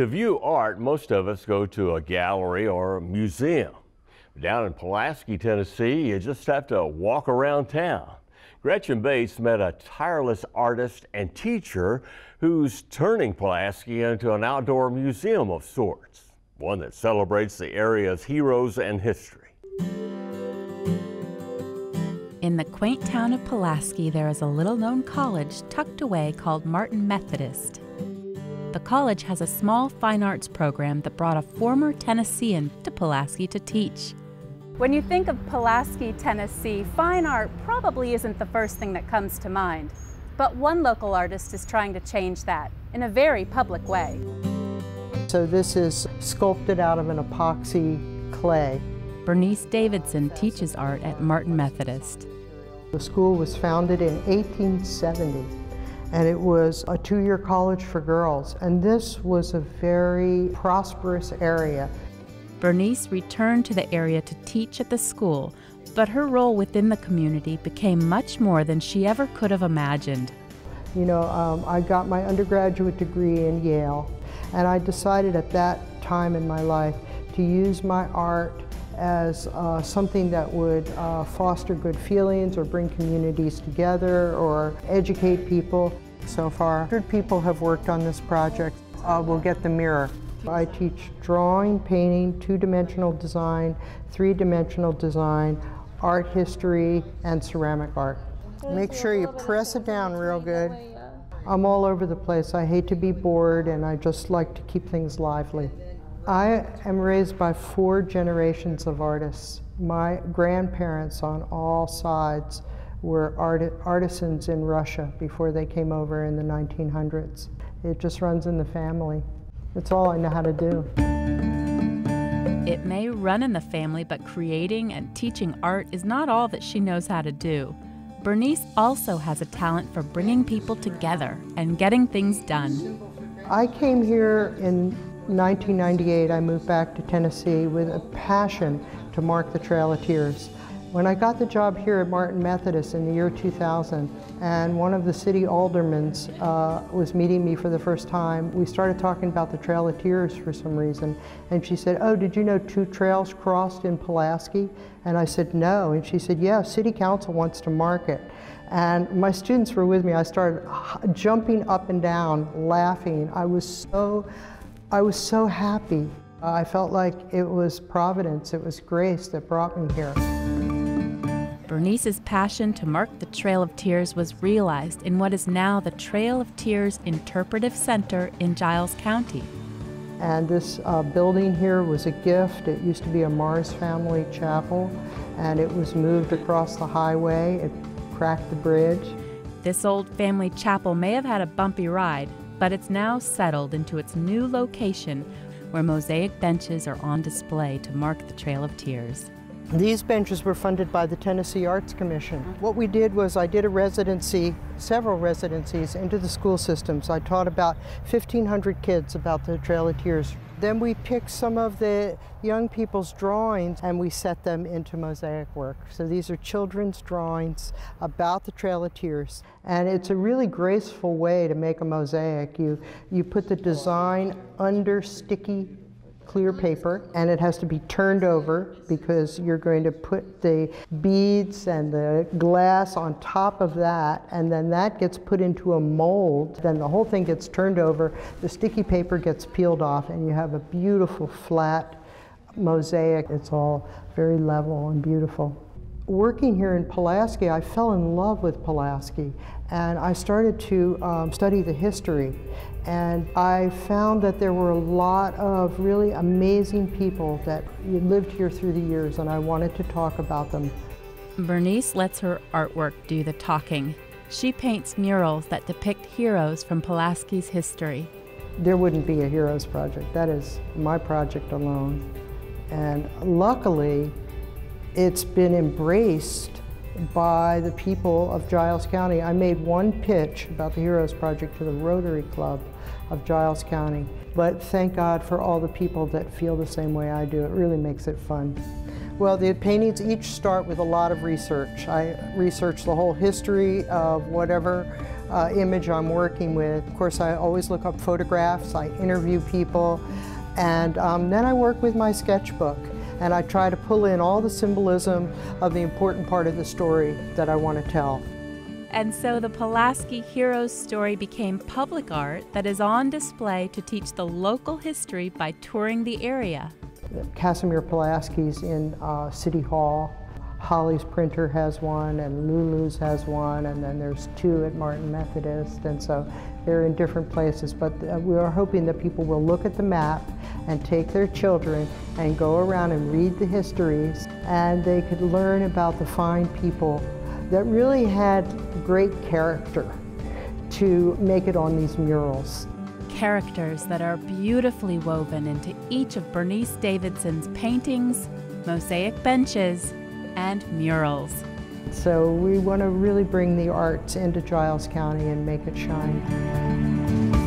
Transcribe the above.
To view art, most of us go to a gallery or a museum. Down in Pulaski, Tennessee, you just have to walk around town. Gretchen Bates met a tireless artist and teacher who's turning Pulaski into an outdoor museum of sorts, one that celebrates the area's heroes and history. In the quaint town of Pulaski, there is a little-known college tucked away called Martin Methodist. The college has a small fine arts program that brought a former Tennessean to Pulaski to teach. When you think of Pulaski, Tennessee, fine art probably isn't the first thing that comes to mind. But one local artist is trying to change that in a very public way. So this is sculpted out of an epoxy clay. Bernice Davidson teaches art at Martin Methodist. The school was founded in 1870, and it was a two-year college for girls. And this was a very prosperous area. Bernice returned to the area to teach at the school, but her role within the community became much more than she ever could have imagined. You know, I got my undergraduate degree in Yale, and I decided at that time in my life to use my art as something that would foster good feelings or bring communities together or educate people. So far, 100 people have worked on this project. We'll get the mirror. I teach drawing, painting, two-dimensional design, three-dimensional design, art history, and ceramic art. Make sure you press it down real good. I'm all over the place. I hate to be bored, and I just like to keep things lively. I am raised by 4 generations of artists. My grandparents on all sides were artisans in Russia before they came over in the 1900s. It just runs in the family. It's all I know how to do. It may run in the family, but creating and teaching art is not all that she knows how to do. Bernice also has a talent for bringing people together and getting things done. I came here in 1998. I moved back to Tennessee with a passion to mark the Trail of Tears. When I got the job here at Martin Methodist in the year 2000, and one of the city aldermen was meeting me for the first time, we started talking about the Trail of Tears for some reason. And she said, "Oh, did you know 2 trails crossed in Pulaski?" And I said, "No." And she said, "Yeah, City Council wants to mark it." And my students were with me. I started jumping up and down, laughing. I was so happy. I felt like it was Providence, it was grace that brought me here. Bernice's passion to mark the Trail of Tears was realized in what is now the Trail of Tears Interpretive Center in Giles County. And this building here was a gift. It used to be a Mars family chapel, and it was moved across the highway. It cracked the bridge. This old family chapel may have had a bumpy ride, but it's now settled into its new location where mosaic benches are on display to mark the Trail of Tears. These benches were funded by the Tennessee Arts Commission. What we did was I did a residency, several residencies into the school systems. I taught about 1,500 kids about the Trail of Tears. Then we picked some of the young people's drawings and we set them into mosaic work. So these are children's drawings about the Trail of Tears. And it's a really graceful way to make a mosaic. You put the design under sticky clear paper, and it has to be turned over because you're going to put the beads and the glass on top of that, and then that gets put into a mold. Then the whole thing gets turned over, the sticky paper gets peeled off, and you have a beautiful flat mosaic. It's all very level and beautiful. Working here in Pulaski, I fell in love with Pulaski, and I started to study the history. And I found that there were a lot of really amazing people that lived here through the years, and I wanted to talk about them. Bernice lets her artwork do the talking. She paints murals that depict heroes from Pulaski's history. There wouldn't be a Heroes Project. That is my project alone. And luckily, it's been embraced by the people of Giles County. I made one pitch about the Heroes Project to the Rotary Club of Giles County, but thank God for all the people that feel the same way I do. It really makes it fun. Well, the paintings each start with a lot of research. I research the whole history of whatever image I'm working with. Of course, I always look up photographs, I interview people, and then I work with my sketchbook, and I try to pull in all the symbolism of the important part of the story that I want to tell. And so the Pulaski Heroes story became public art that is on display to teach the local history by touring the area. Casimir Pulaski's in City Hall. Holly's Printer has one, and Lulu's has one, and then there's two at Martin Methodist, and so they're in different places. But we are hoping that people will look at the map and take their children and go around and read the histories, and they could learn about the fine people that really had great character to make it on these murals. Characters that are beautifully woven into each of Bernice Davidson's paintings, mosaic benches, and murals. So we want to really bring the arts into Giles County and make it shine.